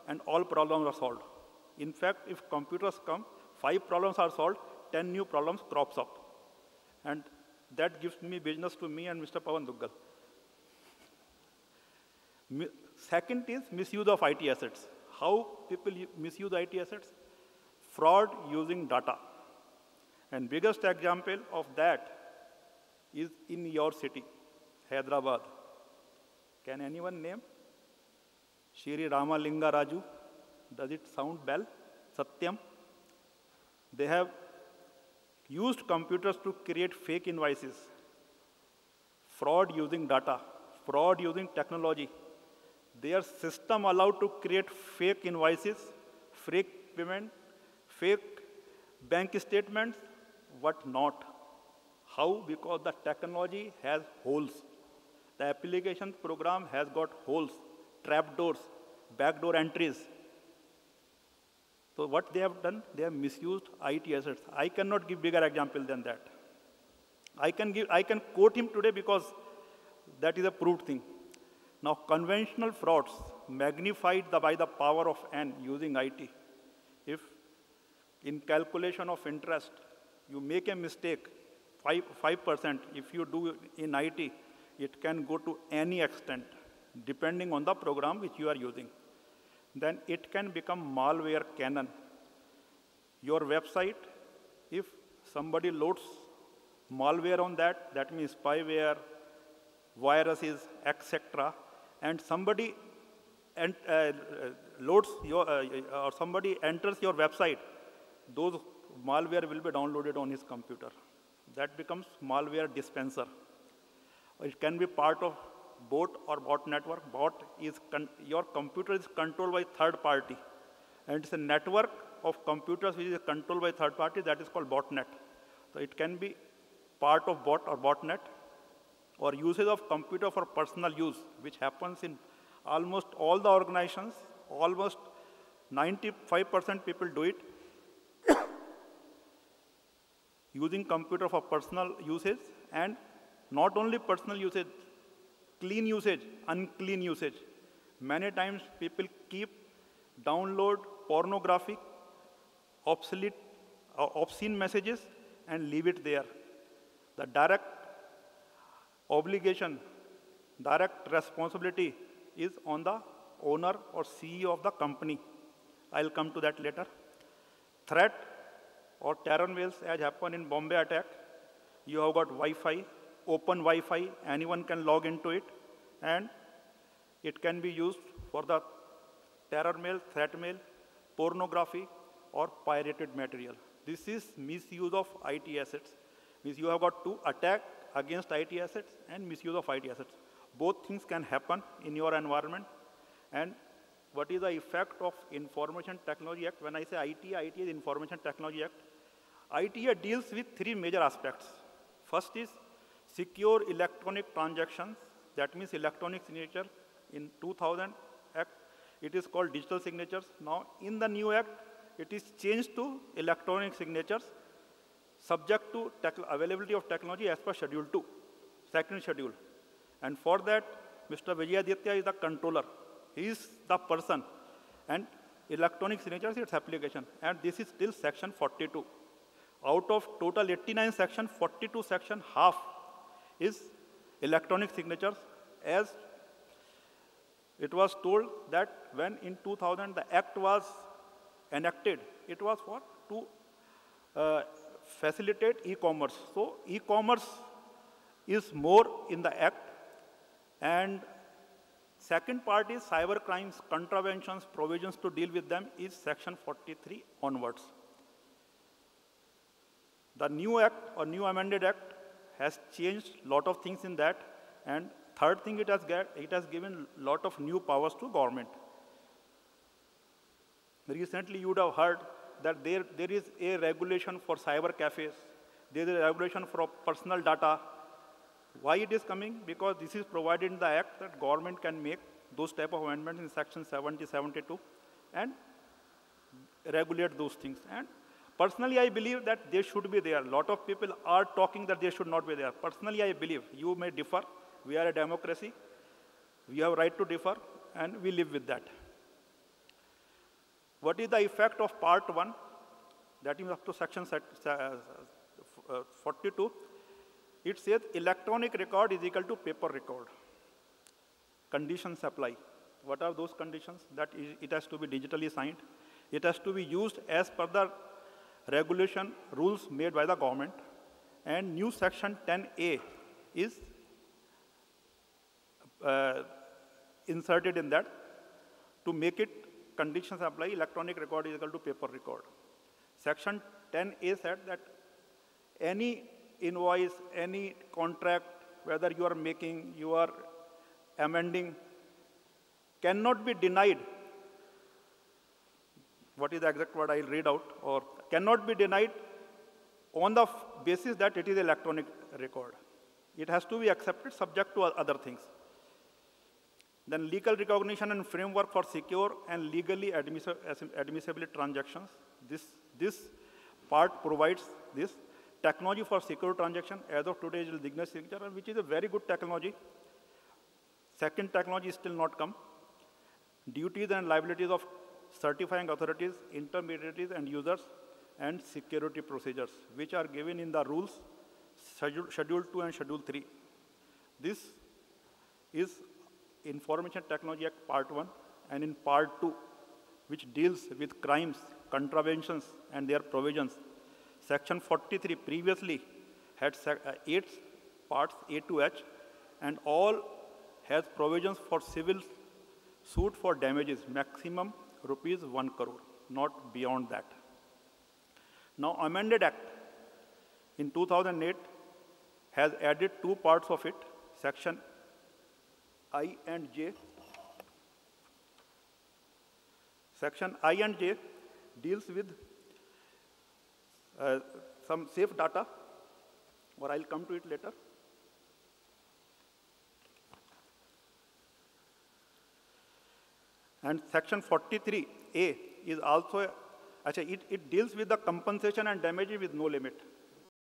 and all problems are solved. In fact, if computers come, 5 problems are solved, 10 new problems crops up. And that gives me business to me and Mr. Pawan Duggal. Second is misuse of IT assets. How people misuse IT assets? Fraud using data. And biggest example of that is in your city, Hyderabad. Can anyone name? Shri Ramalinga Raju. Does it sound bell? Satyam. They have used computers to create fake invoices. Fraud using data. Fraud using technology. Their system allowed to create fake invoices, fake payment, fake bank statements, what not. How? Because the technology has holes. The application program has got holes, trapdoors, backdoor entries. So what they have done, they have misused IT assets. I cannot give bigger example than that. I can quote him today because that is a proved thing. Now, conventional frauds magnified by the power of N using IT. If in calculation of interest, you make a mistake, 5%, if you do in IT, it can go to any extent, depending on the program which you are using. Then it can become malware cannon. Your website, if somebody loads malware on that, that means spyware, viruses, etc., and somebody loads your, or somebody enters your website, those malware will be downloaded on his computer. That becomes malware dispenser. It can be part of bot or bot network. Bot is, your computer is controlled by third party. And it's a network of computers which is controlled by third party, that is called botnet. So it can be part of bot or botnet, or usage of computer for personal use, which happens in almost all the organizations. Almost 95% people do it. Using computer for personal usage, and not only personal usage, clean usage, unclean usage. Many times people download pornographic, obscene messages and leave it there. The direct obligation, direct responsibility is on the owner or CEO of the company. I'll come to that later. Threat or terror mails as happened in Bombay attack. You have got Wi-Fi, open Wi-Fi, anyone can log into it, and it can be used for the terror mail, threat mail, pornography, or pirated material. This is misuse of IT assets. Means you have got to attack against IT assets and misuse of IT assets. Both things can happen in your environment. And what is the effect of Information Technology Act? When I say IT is Information Technology Act. IT deals with 3 major aspects. First is secure electronic transactions. That means electronic signature. In 2000 Act, it is called digital signatures. Now, in the new Act, it is changed to electronic signatures, subject to availability of technology as per Schedule 2, second schedule. And for that, Mr. Vijayaditya is the controller. He is the person. And electronic signatures, its application. And this is still section 42. Out of total 89 section, 42 section, half is electronic signatures. As it was told that when in 2000 the act was enacted, it was for to facilitate e-commerce. So e-commerce is more in the act. And second part is cyber crimes, contraventions, provisions to deal with them is section 43 onwards. The new act or new amended act has changed a lot of things in that. And third thing, it has given a lot of new powers to government. Recently, you would have heard that there is a regulation for cyber cafes. There is a regulation for personal data. Why it is coming? Because this is provided in the act that government can make those type of amendments in section 70, 72 and regulate those things. And personally, I believe that they should be there. A lot of people are talking that they should not be there. Personally, I believe you may differ. We are a democracy. We have a right to differ, and we live with that. What is the effect of part 1? That is up to section 42. It says electronic record is equal to paper record. Conditions apply. What are those conditions? That it has to be digitally signed. It has to be used as per the regulation rules made by the government. And new section 10A is inserted in that to make it conditions apply, electronic record is equal to paper record. Section 10A said that any invoice, any contract, whether you are making, you are amending, cannot be denied. What is the exact word I'll read out? Or cannot be denied on the basis that it is electronic record. It has to be accepted subject to other things. Then legal recognition and framework for secure and legally admissible transactions. This part provides this technology for secure transaction. As of today, it is digital signature, which is a very good technology. Second technology is still not come. Duties and liabilities of certifying authorities, intermediaries and users, and security procedures, which are given in the rules, Schedule 2 and Schedule 3. This is Information Technology Act Part 1, and in Part 2, which deals with crimes, contraventions, and their provisions. Section 43 previously had 8 parts, A to H, and all has provisions for civil suit for damages, maximum ₹1 crore, not beyond that. Now, Amended Act in 2008 has added 2 parts of it, Section I and J. Section I and J deals with some safe data, or I'll come to it later. And Section 43A is also, it deals with the compensation and damages with no limit.